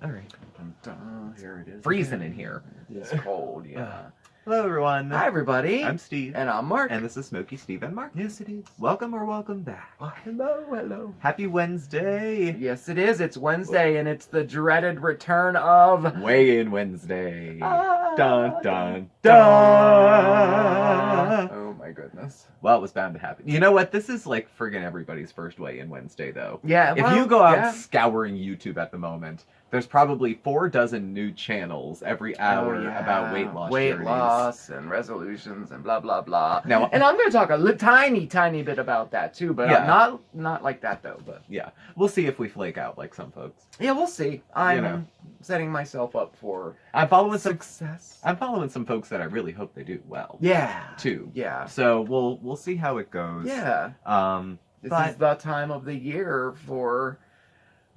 All right. Here it is. Freezing in here. It's cold, yeah. Hello, everyone. Hi, everybody. I'm Steve. And I'm Mark. And this is SmokeySteveAndMarc. Yes, it is. Welcome or welcome back. Oh, hello. Happy Wednesday. Yes, it is. It's Wednesday, and it's the dreaded return of... Weigh-in Wednesday. Dun, dun, dun. Oh, my goodness. Well, it was bound to happen. You know what? This is like friggin' everybody's first weigh-in Wednesday, though. Yeah, If you go out scouring YouTube at the moment, there's probably 4 dozen new channels every hour about weight loss journeys. And resolutions and blah, blah, blah. Now, and I'm going to talk a tiny bit about that, too, but not like that, though. But yeah, we'll see if we flake out like some folks. Yeah, we'll see. I'm setting myself up for I'm following success. I'm following some folks that I really hope they do well. Yeah. Too. Yeah. So we'll see how it goes. Yeah. This is the time of the year for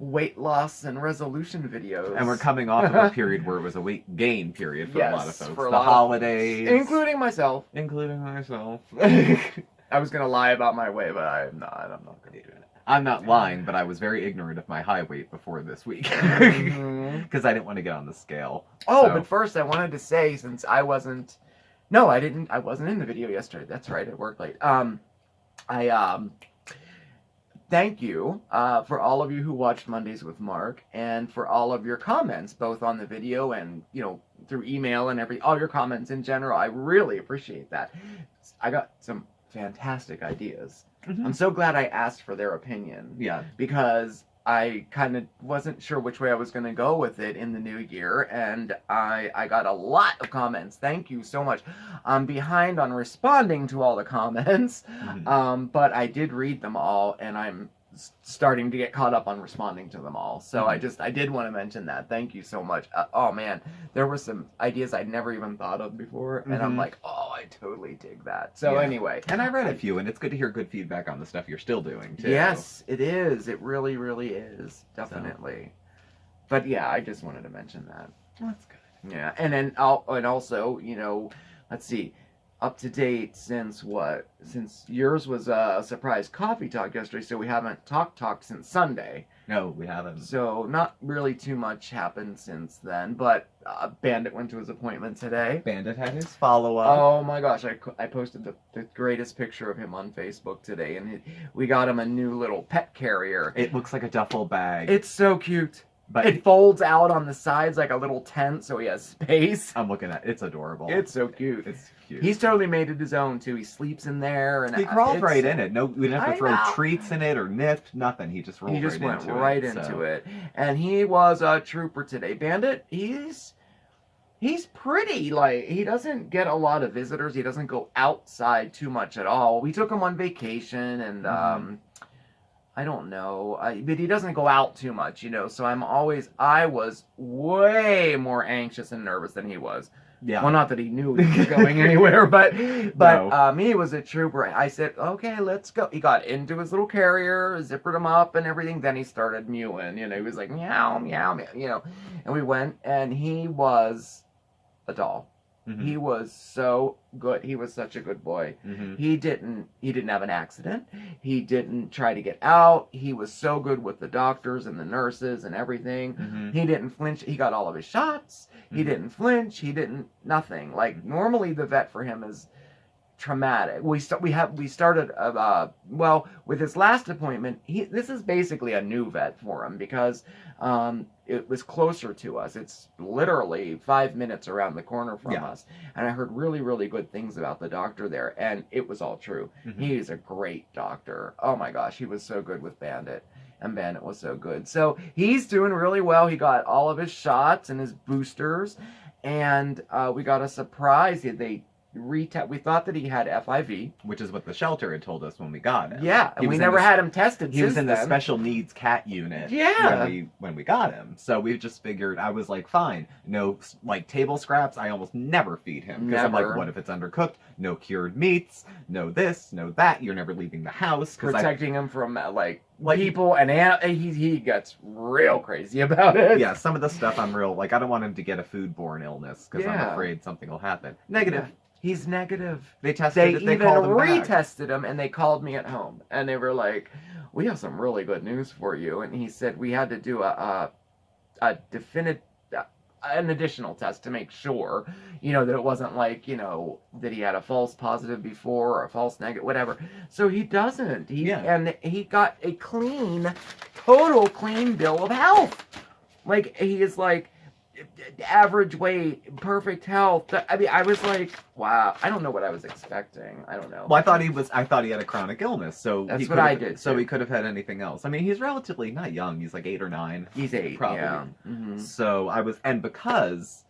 weight loss and resolution videos. And we're coming off of a period where it was a weight gain period for a lot of folks. For the holidays. Including myself. I was going to lie about my weight, but I'm not going to do it. I'm not lying, but I was very ignorant of my high weight before this week. Because I didn't want to get on the scale. Oh, so. But first I wanted to say, since I wasn't in the video yesterday. That's right, I worked late. Thank you for all of you who watched Mondays with Mark, and for all of your comments, both on the video and, through email and all your comments in general. I really appreciate that. I got some fantastic ideas. Mm-hmm. I'm so glad I asked for their opinion. Yeah. Because I kind of wasn't sure which way I was going to go with it in the new year, and I got a lot of comments. Thank you so much. I'm behind on responding to all the comments, but I did read them all, and I'm starting to get caught up on responding to them all. So I did want to mention that. Thank you so much. Oh man, there were some ideas I'd never even thought of before, and I'm like, oh, I totally dig that. So anyway. And I read a few, and it's good to hear good feedback on the stuff you're still doing, too. Yes, it is. It really, really is. Definitely. So. But yeah, I just wanted to mention that. That's good. Yeah, and also, let's see. Up to date since what? Since yours was a surprise coffee talk yesterday, so we haven't talked since Sunday. No, we haven't. So not really too much happened since then, but Bandit went to his appointment today. Bandit had his follow-up. Oh my gosh, I posted the greatest picture of him on Facebook today, and we got him a new little pet carrier. It looks like a duffel bag. It's so cute. But it folds out on the sides like a little tent, so he has space. I'm looking at it. It's adorable. It's so cute. It's cute. He's totally made it his own, too. He sleeps in there. And he crawled right in it. No, we didn't have to throw treats in it or nipped, nothing. He just rolled right into it. He just went right into it. And he was a trooper today. Bandit, he's pretty. Like, he doesn't get a lot of visitors. He doesn't go outside too much at all. We took him on vacation, and I don't know, but he doesn't go out too much, so I was way more anxious and nervous than he was. Yeah. Well, not that he knew he was going anywhere, but he was a trooper. I said, okay, let's go. He got into his little carrier, zippered him up and everything. Then he started mewing, he was like, meow, meow, meow, and we went, and he was a doll. Mm-hmm. He was so good. He was such a good boy. Mm-hmm. He didn't have an accident. He didn't try to get out. He was so good with the doctors and the nurses and everything. Mm-hmm. He didn't flinch. He got all of his shots. Mm-hmm. He didn't flinch. He didn't nothing. Like normally the vet for him is traumatic. We started with his last appointment. This is basically a new vet for him because it was closer to us. It's literally 5 minutes around the corner from us. And I heard really, really good things about the doctor there, and it was all true. Mm-hmm. He's a great doctor. Oh my gosh, he was so good with Bandit. And Bandit was so good. So he's doing really well. He got all of his shots and his boosters, and we got a surprise. We thought that he had FIV, which is what the shelter had told us when we got him. Yeah, and we never had him tested. He was in the special needs cat unit. Yeah, when we got him, so we just figured. I was like, fine, no table scraps. I almost never feed him because I'm like, what if it's undercooked? No cured meats. No this, no that. You're never leaving the house. Protecting him from people and he gets real crazy about it. Yeah, some of the stuff I'm real I don't want him to get a foodborne illness because I'm afraid something will happen. Negative. Yeah. He's negative. They tested it. They even retested him, and they called me at home, and they were like, "We have some really good news for you." And he said we had to do a an additional test to make sure, that it wasn't like, that he had a false positive before or a false negative, whatever. So he doesn't. And he got a total clean bill of health. Like, he is like average weight, perfect health. I mean, I was like, wow. I don't know what I was expecting. I don't know. Well, I thought he had a chronic illness, so that's what I did. So he could have had anything else. I mean, he's relatively not young. He's like 8 or 9. He's 8, probably. Yeah. Mm-hmm. So and because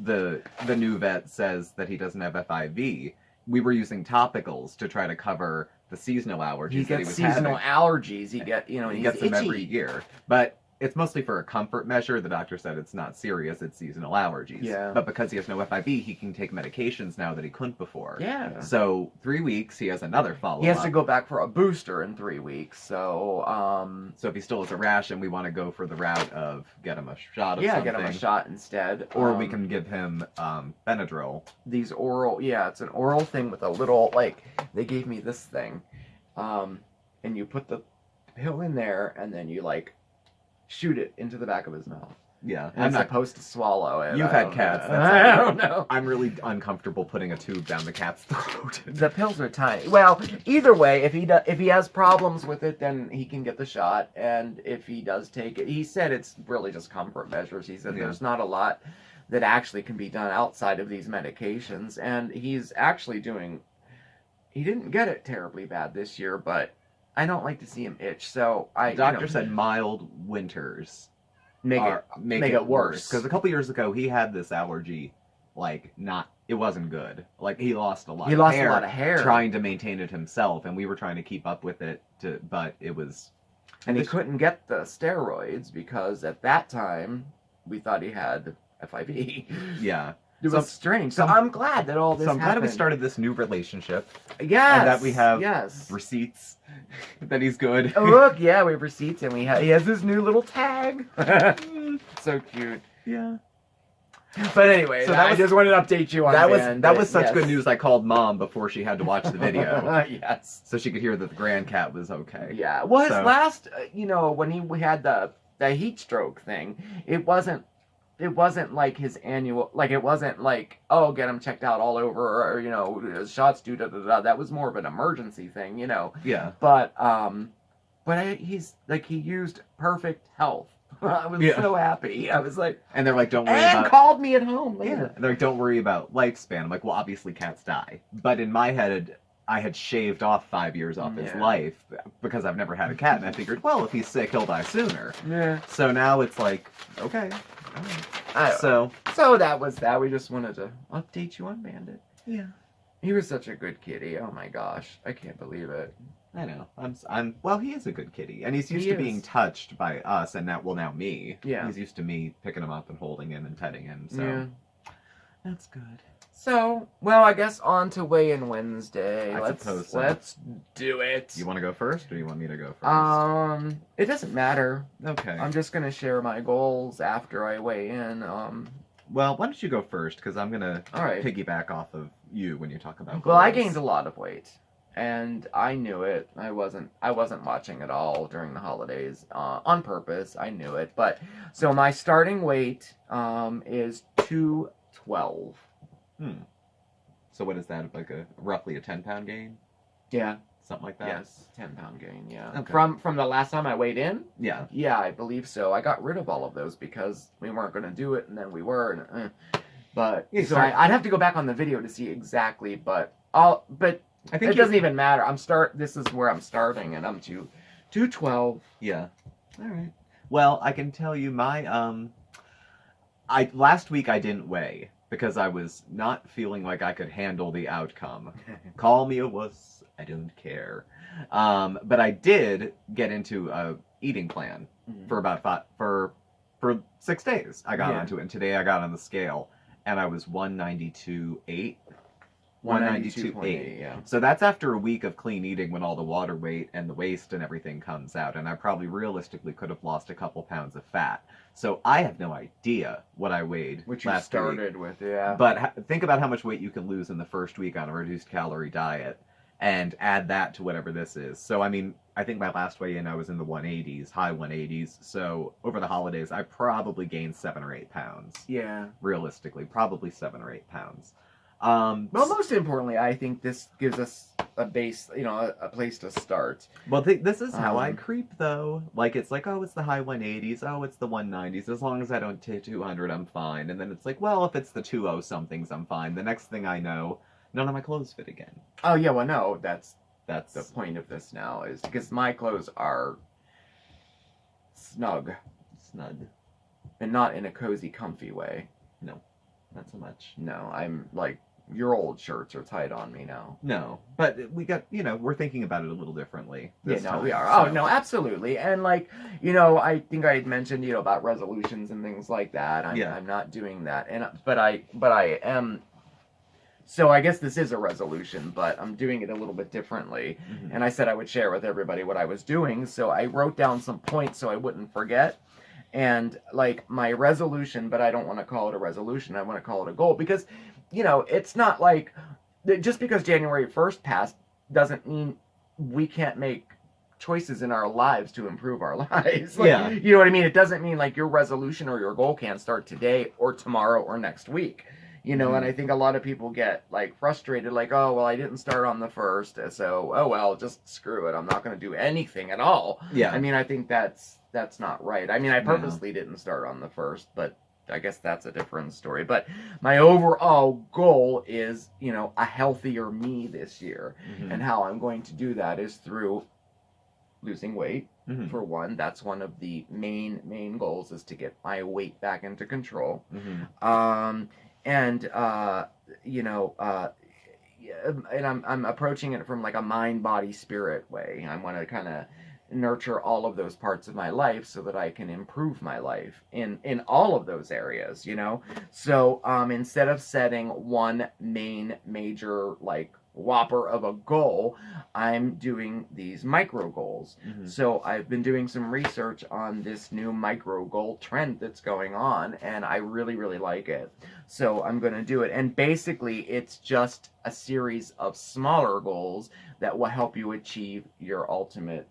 the new vet says that he doesn't have FIV, we were using topicals to try to cover the seasonal allergies. He gets seasonal allergies. He gets them every year, but it's mostly for a comfort measure. The doctor said it's not serious, it's seasonal allergies. Yeah. But because he has no FIV, he can take medications now that he couldn't before. Yeah. So 3 weeks, he has another follow-up. He has to go back for a booster in 3 weeks. So if he still has a rash and we want to go for the route of get him a shot of something. Yeah, get him a shot instead. Or we can give him Benadryl. These oral, it's an oral thing with a little, they gave me this thing. And you put the pill in there and then you shoot it into the back of his mouth. Yeah. And I'm not supposed to swallow it. You've had cats. I don't know. I'm really uncomfortable putting a tube down the cat's throat. The pills are tiny. Well, either way, if he has problems with it, then he can get the shot. And if he does take it, he said it's really just comfort measures. He said there's not a lot that actually can be done outside of these medications. And he's actually he didn't get it terribly bad this year, but I don't like to see him itch, so the doctor said mild winters make it worse. Because a couple years ago, he had this allergy, it wasn't good. He lost a lot of hair trying to maintain it himself, and we were trying to keep up with it, but it was... And he couldn't get the steroids, because at that time, we thought he had FIV. Yeah. It was strange. So I'm glad that all this happened. So I'm glad we started this new relationship. Yes. And that we have receipts that he's good. Oh, look, we have receipts, and he has this new little tag. So cute. Yeah. But anyway, so I just wanted to update you on that. That was such good news. I called Mom before she had to watch the video. Yes. So she could hear that the grand cat was okay. Yeah. Well, his last, when we had the heat stroke thing, it wasn't like his annual, it wasn't like, oh, get him checked out all over, or, shots do da-da-da. That was more of an emergency thing, Yeah. But he's, he used perfect health. I was so happy. I was like... And they're like, don't worry about... And called me at home later. Yeah. They're like, don't worry about lifespan. I'm like, well, obviously cats die. But in my head... I had shaved off 5 years off his life because I've never had a cat, and I figured, well, if he's sick, he'll die sooner. Yeah. So now it's like, okay. So that was that. We just wanted to update you on Bandit. Yeah. He was such a good kitty. Oh my gosh, I can't believe it. I know. Well, he is a good kitty, and he's used to being touched by us, and now me. Yeah. He's used to me picking him up and holding him and petting him. So that's good. So, well, I guess on to weigh-in Wednesday. Let's do it. You want to go first, or do you want me to go first? It doesn't matter. Okay. I'm just gonna share my goals after I weigh in. Well, why don't you go first? Because I'm gonna piggyback off of you when you talk about goals. Well, I gained a lot of weight, and I knew it. I wasn't watching at all during the holidays on purpose. I knew it, but so my starting weight is 212. So what is that, roughly a 10-pound gain? Yeah. Something like that? Yes, 10-pound gain, yeah. Okay. From the last time I weighed in? Yeah. Yeah, I believe so. I got rid of all of those because we weren't going to do it, and then we were, but so I'd have to go back on the video to see exactly, but I think it doesn't even matter. This is where I'm starting, and I'm 212. Yeah. All right. Well, I can tell you last week I didn't weigh. Because I was not feeling like I could handle the outcome. Call me a wuss, I don't care. But I did get into a eating plan for about for 6 days. I got onto it, and today I got on the scale, and I was 192.8. 192.8. Yeah. So that's after a week of clean eating when all the water weight and the waste and everything comes out, and I probably realistically could have lost a couple pounds of fat. So I have no idea what I weighed which you last started week. With, yeah. But think about how much weight you can lose in the first week on a reduced calorie diet. and add that to whatever this is. So, I mean, I think my last weigh-in, I was in the 180s, high 180s. So, over the holidays, I probably gained 7 or 8 pounds. Yeah. Realistically, probably 7 or 8 pounds. Well, most importantly, I think this gives us a base, a place to start. Well, this is how I creep, though. Like, it's like, oh, it's the high 180s. Oh, it's the 190s. As long as I don't hit 200, I'm fine. And then it's like, well, if it's the 20-somethings, I'm fine. The next thing I know, none of my clothes fit again. Oh, yeah, well, no, that's the point of this now, is because my clothes are snug. And not in a cozy, comfy way. No, not so much. No, I'm like, your old shirts are tight on me now. No, but we got, we're thinking about it a little differently. We are. So. Oh, no, absolutely. And like, I think I had mentioned, about resolutions and things like that. I'm not doing that. But I am. So I guess this is a resolution, but I'm doing it a little bit differently. Mm-hmm. And I said I would share with everybody what I was doing. So I wrote down some points so I wouldn't forget. And like my resolution, but I don't want to call it a resolution. I want to call it a goal because, it's not like just because January 1st passed doesn't mean we can't make choices in our lives to improve our lives. Like, you know what I mean? It doesn't mean like your resolution or your goal can't start today or tomorrow or next week. And I think a lot of people get like frustrated, like, oh, well, I didn't start on the 1st, so, oh, well, just screw it. I'm not going to do anything at all. Yeah. I mean, I think that's not right. I mean, I purposely didn't start on the 1st, but I guess that's a different story. But my overall goal is, a healthier me this year. Mm-hmm. And how I'm going to do that is through losing weight. Mm-hmm. For one, that's one of the main goals, is to get my weight back into control. Mm-hmm. And I'm approaching it from like a mind, body, spirit way. I want to kind of nurture all of those parts of my life so that I can improve my life in all of those areas, So instead of setting one major like whopper of a goal, I'm doing these micro goals. Mm-hmm. So I've been doing some research on this new micro goal trend that's going on, and I really, really like it. So I'm going to do it. And basically, it's just a series of smaller goals that will help you achieve your ultimate,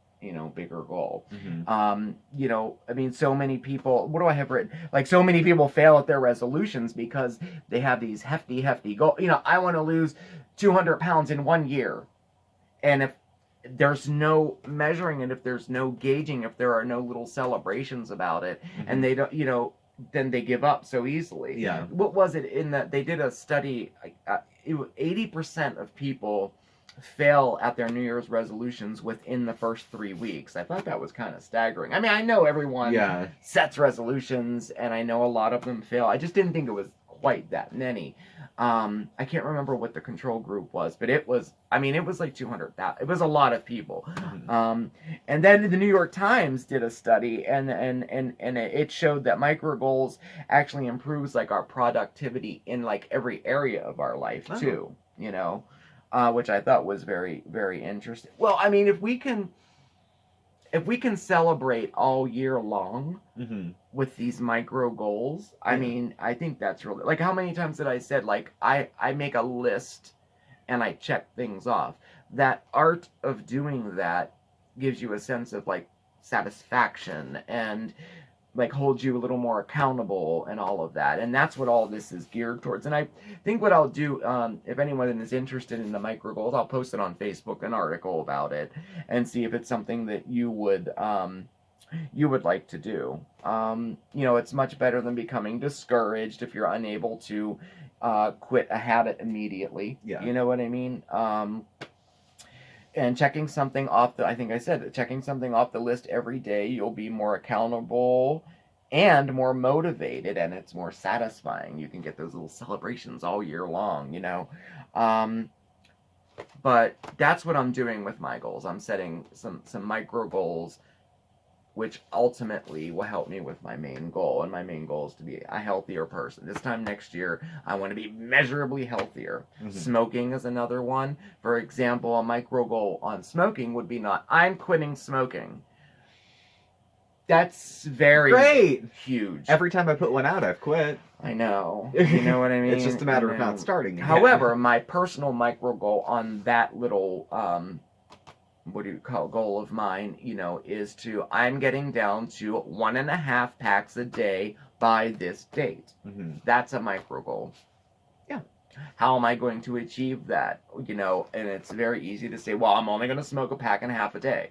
bigger goal. Mm-hmm. I mean, so many people, what do I have written? Like, so many people fail at their resolutions because they have these hefty goals. I want to lose 200 pounds in 1 year. And if there's no measuring it, if there's no gauging, if there are no little celebrations about it, mm-hmm. and they don't, then they give up so easily. Yeah. What was it in that they did a study, 80% of people fail at their New Year's resolutions within the first 3 weeks. I thought that was kind of staggering. I mean, I know everyone sets resolutions, and I know a lot of them fail. I just didn't think it was quite that many. I can't remember what the control group was, but it was like 200,000. It was a lot of people. Mm-hmm. And then the New York Times did a study, and it showed that micro goals actually improves like our productivity in like every area of our life too, which I thought was very, very interesting. Well, I mean, if we can celebrate all year long, mm-hmm. with these micro goals, I mean, I think that's really, like, how many times did I said, like, I make a list and I check things off. That art of doing that gives you a sense of, like, satisfaction and, like, holds you a little more accountable and all of that. And that's what all this is geared towards. And I think what I'll do, if anyone is interested in the micro goals, I'll post it on Facebook, an article about it, and see if it's something that you would like to do. It's much better than becoming discouraged if you're unable to quit a habit immediately. Yeah. You know what I mean? And checking something off checking something off the list every day, you'll be more accountable and more motivated, and it's more satisfying. You can get those little celebrations all year long, But that's what I'm doing with my goals. I'm setting some micro goals, which ultimately will help me with my main goal. And my main goal is to be a healthier person. This time next year, I want to be measurably healthier. Mm-hmm. Smoking is another one. For example, a micro goal on smoking would be not, I'm quitting smoking. That's very great. Huge. Every time I put one out, I've quit. I know. You know what I mean? It's just a matter of not starting. However, my personal micro goal on that little, what do you call it, goal of mine, you know, is I'm getting down to 1.5 packs a day by this date. Mm-hmm. That's a micro goal. Yeah. How am I going to achieve that? You know, and it's very easy to say, well, I'm only going to smoke 1.5 packs a day.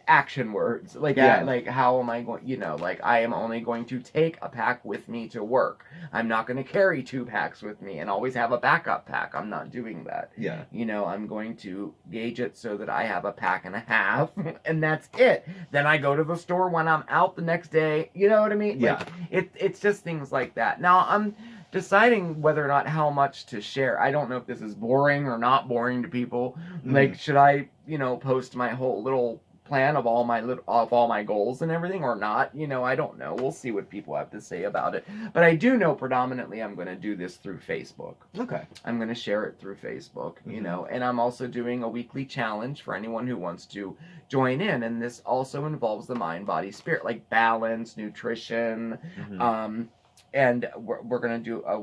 Action words. Like, like, how am I going, you know, like, I am only going to take a pack with me to work. I'm not going to carry 2 packs with me and always have a backup pack. I'm not doing that. Yeah. You know, I'm going to gauge it so that I have 1.5 packs, and that's it. Then I go to the store when I'm out the next day. You know what I mean? Yeah. Like, it's just things like that. Now, I'm deciding whether or not how much to share. I don't know if this is boring or not boring to people. Mm-hmm. Like, should I, you know, post my whole little plan of all my goals and everything or not? You know, I don't know. We'll see what people have to say about it. But I do know predominantly I'm going to do this through Facebook. Okay. I'm going to share it through Facebook, you know, and I'm also doing a weekly challenge for anyone who wants to join in. And this also involves the mind, body, spirit, like balance, nutrition. Mm-hmm. And we're going to do a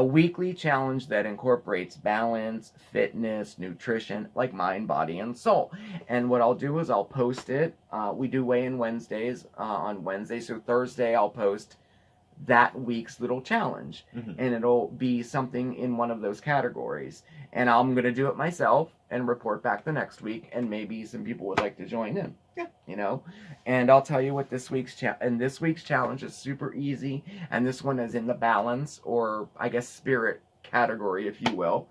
weekly challenge that incorporates balance, fitness, nutrition, like mind, body, and soul. And what I'll do is I'll post it. We do weigh-in Wednesdays on Wednesday. So Thursday I'll post that week's little challenge. Mm-hmm. And it'll be something in one of those categories. And I'm going to do it myself and report back the next week. And maybe some people would like to join in. Yeah. You know? And I'll tell you what this week's challenge is super easy. And this one is in the balance, or I guess spirit category, if you will.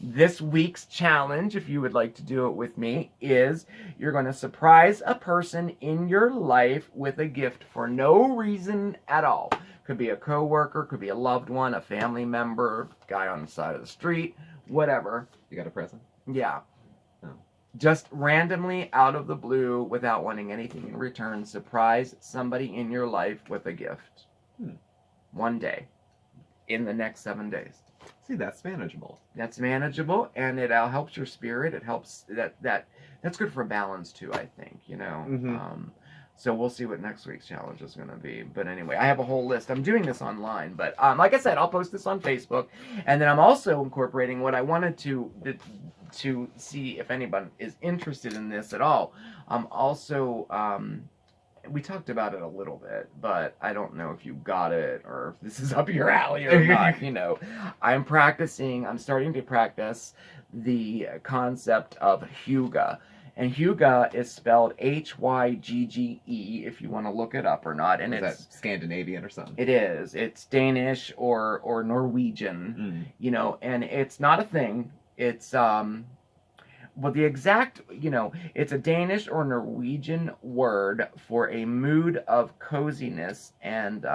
This week's challenge, if you would like to do it with me, is you're going to surprise a person in your life with a gift for no reason at all. Could be a coworker, could be a loved one, a family member, guy on the side of the street, whatever. You got a present? Yeah. Oh. Just randomly, out of the blue, without wanting anything in return, surprise somebody in your life with a gift. One day. In the next 7 days. See, that's manageable. That's manageable, and it helps your spirit. It helps that's good for balance too, I think, you know. Mm-hmm. So we'll see what next week's challenge is going to be. But anyway, I have a whole list. I'm doing this online, but like I said, I'll post this on Facebook, and then I'm also incorporating what I wanted to see if anyone is interested in this at all. We talked about it a little bit, but I don't know if you got it or if this is up your alley or not. You know, I'm starting to practice the concept of Hygge. And Hygge is spelled Hygge, if you want to look it up or not. And is that Scandinavian or something? It is. It's Danish or Norwegian, you know, and it's not a thing. It's, well, the exact, you know, it's a Danish or Norwegian word for a mood of coziness and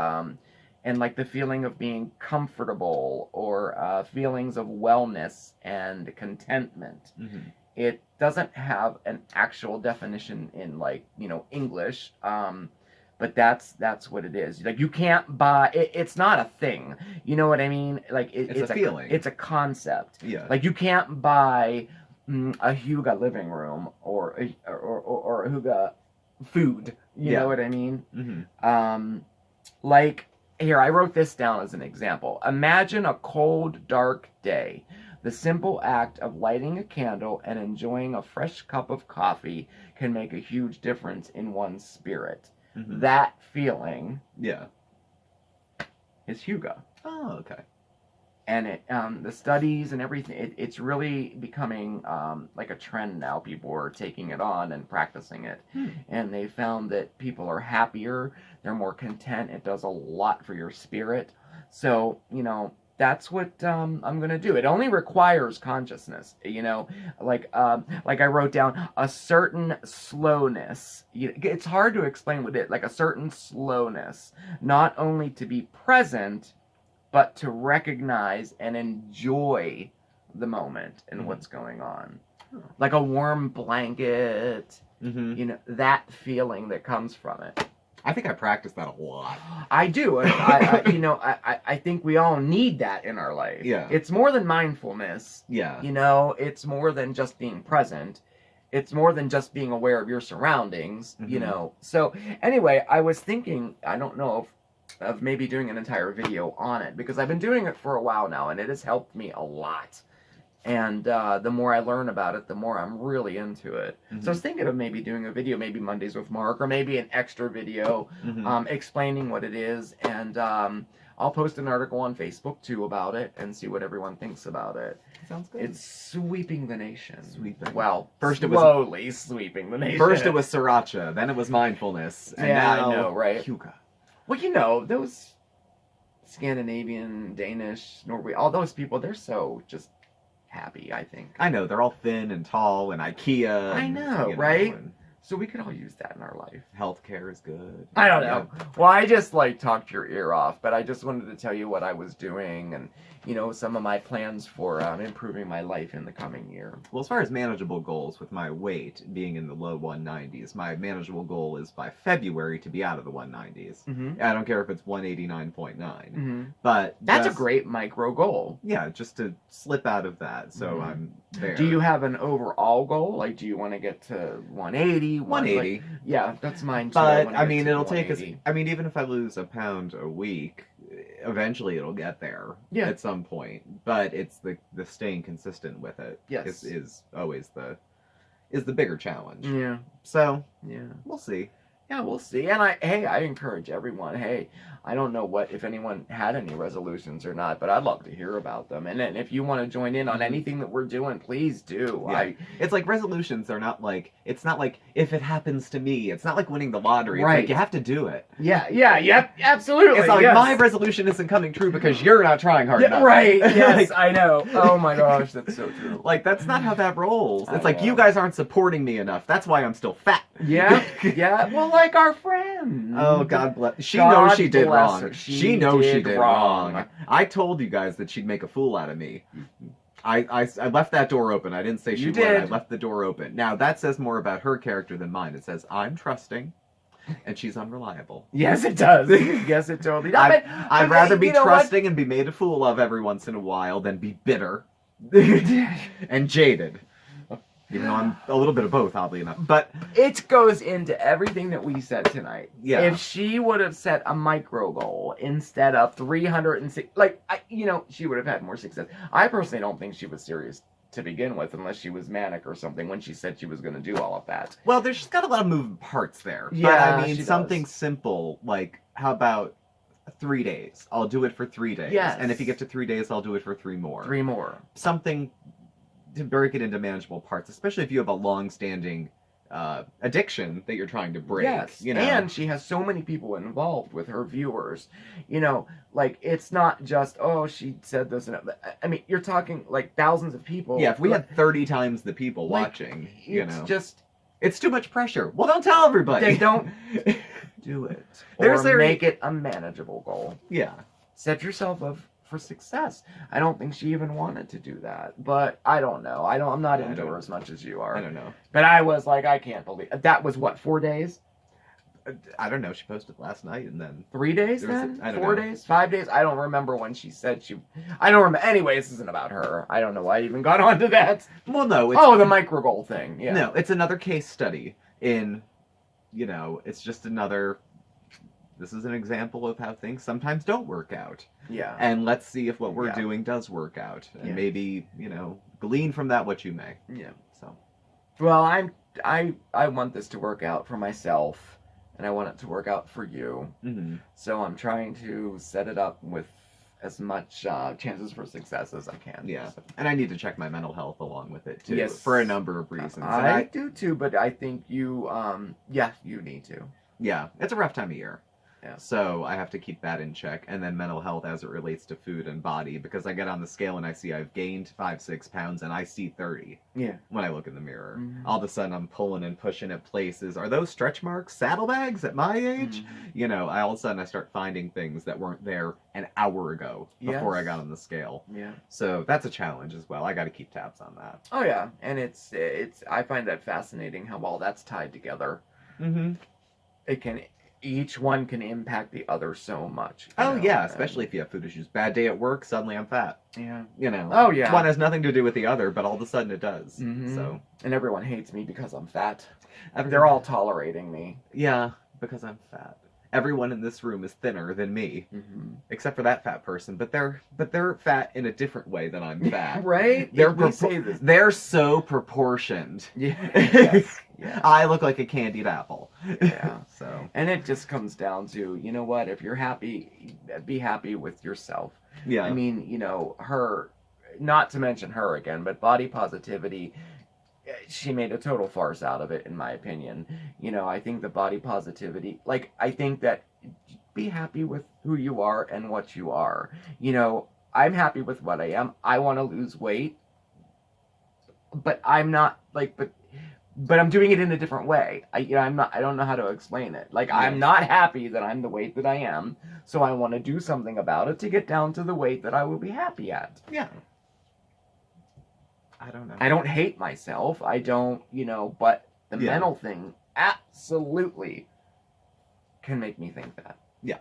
like the feeling of being comfortable or feelings of wellness and contentment. Mm-hmm. It doesn't have an actual definition in, like, you know, English, but that's what it is. Like, you can't buy it. It's not a thing. You know what I mean? Like, it's a feeling. It's a concept. Yeah. Like, you can't buy a Hygge living room or a Hygge food. You know what I mean? Mm-hmm. Like, here, I wrote this down as an example. Imagine a cold, dark day. The simple act of lighting a candle and enjoying a fresh cup of coffee can make a huge difference in one's spirit. Mm-hmm. That feeling, is Hygge. Oh, okay. And it, the studies and everything, it's really becoming like a trend now. People are taking it on and practicing it. And they found that people are happier, they're more content, it does a lot for your spirit. So, you know, that's what I'm going to do. It only requires consciousness, you know, like I wrote down a certain slowness. It's hard to explain what it, like a certain slowness, not only to be present, but to recognize and enjoy the moment and what's going on. Like a warm blanket, you know, that feeling that comes from it. I think I practice that a lot. I do. I think we all need that in our life. Yeah. It's more than mindfulness. Yeah. You know, it's more than just being present. it's more than just being aware of your surroundings, you know. So anyway, I was thinking, I don't know of maybe doing an entire video on it, because I've been doing it for a while now, and it has helped me a lot. And the more I learn about it, the more I'm really into it. So I was thinking of maybe doing a video, maybe Mondays with Mark, or maybe an extra video explaining what it is. And I'll post an article on Facebook, too, about it and see what everyone thinks about it. Sounds good. It's sweeping the nation. Sweeping. Well, first slowly sweeping the nation. First it was sriracha, then it was mindfulness. And now I know, right? Hygge. Well, you know, those Scandinavian, Danish, Norway, all those people, they're so just happy, I think. I know, they're all thin and tall and IKEA. I know, right? So we could all use that in our life. Healthcare is good. I don't know. Well, I just talked your ear off, but I just wanted to tell you what I was doing and, you know, some of my plans for improving my life in the coming year. Well, as far as manageable goals, with my weight being in the low 190s, my manageable goal is by February to be out of the 190s. I don't care if it's 189.9. But that's a great micro goal. Yeah, just to slip out of that, so I'm there. Do you have an overall goal? Like, do you want to get to 180? 180. Yeah, that's mine too. But I mean, it'll take us. I mean, even if I lose a pound a week, eventually it'll get there. Yeah. At some point. But it's the staying consistent with it. Yes. Is always the bigger challenge. Yeah. So yeah, we'll see. Yeah, we'll see. And I encourage everyone. Hey, I don't know if anyone had any resolutions or not, but I'd love to hear about them. And then if you want to join in on anything that we're doing, please do. Yeah. It's like resolutions are not like, it's not like if it happens to me. It's not like winning the lottery. Right. It's like you have to do it. Yeah, absolutely. It's not like my resolution isn't coming true because you're not trying hard enough. Right. Yes, I know. Oh my gosh, that's so true. Like, that's not how that rolls. It's like, you guys aren't supporting me enough. That's why I'm still fat. Yeah. Yeah. Well, like our friend. Oh, God bless. She knows she did wrong. She knows she did wrong. I told you guys that she'd make a fool out of me. I left that door open. I didn't say she would. I left the door open. Now, that says more about her character than mine. It says, I'm trusting, and she's unreliable. Yes, it does. Yes, it totally does. I'd rather be trusting and be made a fool of every once in a while than be bitter and jaded. Even though I'm a little bit of both, oddly enough. But it goes into everything that we said tonight. Yeah. If she would have set a micro goal instead of 306, she would have had more success. I personally don't think she was serious to begin with, unless she was manic or something when she said she was going to do all of that. Well, she's got a lot of moving parts there. Yeah, but, I mean, something simple, like, how about 3 days? I'll do it for 3 days. Yes. And if you get to 3 days, I'll do it for 3 more. 3 more. Something to break it into manageable parts, especially if you have a long-standing addiction that you're trying to break. Yes, and she has so many people involved with her viewers. Like, it's not just, she said this. I mean, you're talking, like, thousands of people. Yeah, if we had 30 times the people watching, it's too much pressure. Well, don't tell everybody. They don't do it. Or make it a manageable goal. Yeah. Set yourself up for success. I don't think she even wanted to do that, but I don't know. I'm not into her as much as you are. I don't know. But I was like, I can't believe that was what, 4 days? I don't know. She posted last night and then 3 days then? 4 days? 5 days? I don't remember when she said I don't remember. Anyway, this isn't about her. I don't know why I even got onto that. Well, no. The micro goal thing. Yeah. No, it's another case study in, it's just another. This is an example of how things sometimes don't work out. Yeah. And let's see if what we're doing does work out. And maybe, glean from that what you may. Yeah. So. Well, I want this to work out for myself, and I want it to work out for you. Mm-hmm. So I'm trying to set it up with as much chances for success as I can. Yeah. So. And I need to check my mental health along with it, too. Yes. For a number of reasons. I do, too, but I think you need to. Yeah. It's a rough time of year. Yeah. So I have to keep that in check, and then mental health as it relates to food and body, because I get on the scale and I see I've gained 5-6 pounds, and I see 30. Yeah. When I look in the mirror, Mm-hmm. all of a sudden I'm pulling and pushing at places. Are those stretch marks saddlebags at my age? Mm-hmm. All of a sudden I start finding things that weren't there an hour ago before I got on the scale. Yeah. So that's a challenge as well. I got to keep tabs on that. Oh yeah, and it's I find that fascinating how all that's tied together. Mm-hmm. It can. each one can impact the other so much. Oh, yeah, especially if you have food issues. Bad day at work, suddenly I'm fat. Yeah. You know. Oh, yeah. One has nothing to do with the other, but all of a sudden it does. Mm-hmm. So. And everyone hates me because I'm fat. They're all tolerating me. Yeah, because I'm fat. Everyone in this room is thinner than me, except for that fat person. But they're fat in a different way than I'm fat. Right? They're so proportioned. Yeah. Yes. Yes. I look like a candied apple. Yeah. So. And it just comes down to, you know what? If you're happy, be happy with yourself. Yeah. I mean, you know, not to mention her again, but body positivity. She made a total farce out of it, in my opinion. You know, I think the body positivity, like, I think that be happy with who you are and what you are. You know, I'm happy with what I am. I want to lose weight, but I'm not, like, but I'm doing it in a different way. I don't know how to explain it. Like, I'm not happy that I'm the weight that I am, so I want to do something about it to get down to the weight that I will be happy at. Yeah. I don't know. I don't hate myself. I don't, you know, but the mental thing absolutely can make me think that. Yeah.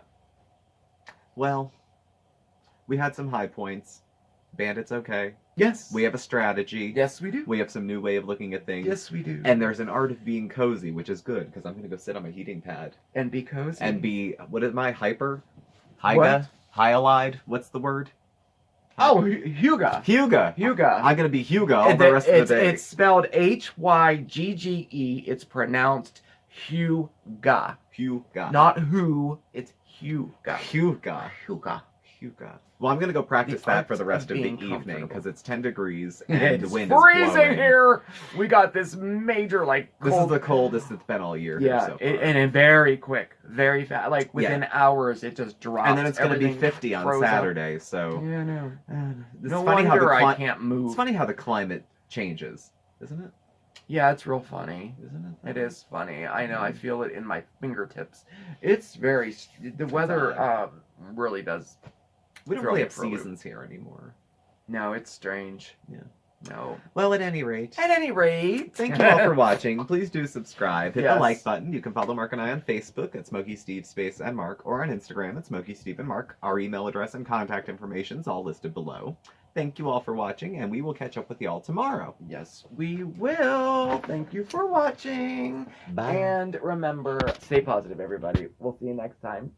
Well, we had some high points. Bandit's okay. Yes. We have a strategy. Yes, we do. We have some new way of looking at things. Yes, we do. And there's an art of being cozy, which is good, because I'm going to go sit on my heating pad. And be cozy. And be, what is my hyper? Hygge? Hyalide? What's the word? Oh, Hygge. Hygge. I'm going to be Hygge all the rest of the day. It's spelled Hygge. It's pronounced Hygge. Hygge. Not who, it's Hygge. Hygge. Well, I'm going to go practice that for the rest of the evening, because it's 10 degrees and the wind is blowing. Freezing here! We got this major, like, cold. This is the coldest it's been all year. Yeah, so and very quick, very fast. Like, within hours, it just drops. And then it's going to be 50 on Saturday, so... Yeah, no. No wonder I can't move. It's funny how the climate changes, isn't it? Yeah, it's real funny. Isn't it? It is funny. I know, I feel it in my fingertips. It's very... The weather really does... We don't really have seasons here anymore. No, it's strange. Yeah. No. Well, at any rate. Thank you all for watching. Please do subscribe. Hit the Yes. like button. You can follow Mark and I on Facebook at SmokeySteveAndMarc or on Instagram at SmokeySteveAndMarc. Our email address and contact information is all listed below. Thank you all for watching, and we will catch up with you all tomorrow. Yes, we will. Thank you for watching. Bye. And remember, stay positive, everybody. We'll see you next time.